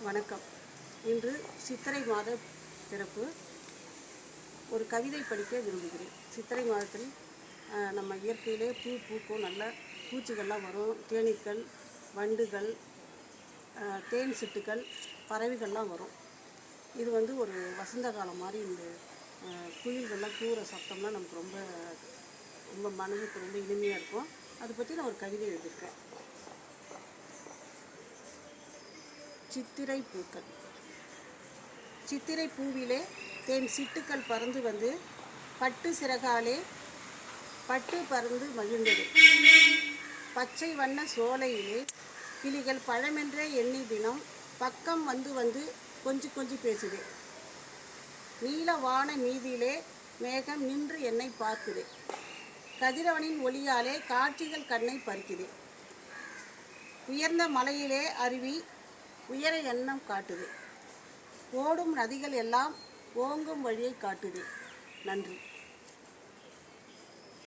வணக்கம். இன்று சித்திரை மாத பிறப்பு. ஒரு கவிதை படிக்க விரும்புகிறேன். சித்திரை மாதத்தில் நம்ம இயற்கையிலே பூ பூக்கும், நல்ல பூச்சிகள்லாம் வரும், தேனீக்கள், வண்டுகள், தேன் சிட்டுக்கள், பறவைகள்லாம் வரும். இது ஒரு வசந்த காலம் மாதிரி. இந்த குயில்கள்லாம் கூற சத்தம்லாம் நமக்கு ரொம்ப ரொம்ப மனதுக்கு ரொம்ப இனிமையாக இருக்கும். அதை பற்றி நான் ஒரு கவிதை எழுதியிருக்கேன். சித்திரை பூக்கள். சித்திரை பூவிலே தேன் சிட்டுக்கள் பறந்து வந்து பட்டு சிறகாலே பட்டு பறந்து மகிழ்ந்தது. பச்சை வண்ண சோலையிலே கிளிகள் பழமென்றே எண்ணி தினம் பக்கம் வந்து வந்து கொஞ்சி கொஞ்சி பேசுதே. நீல வான மீதியிலே மேகம் நின்று என்னை பார்க்குதே. கதிரவனின் ஒளியாலே காட்சிகள் கண்ணை பறிக்குதே. உயர்ந்த மலையிலே அருவி உயர எண்ணம் காட்டுது. ஓடும் நதிகள் எல்லாம் ஓங்கும் வழியை காட்டுது. நன்றி.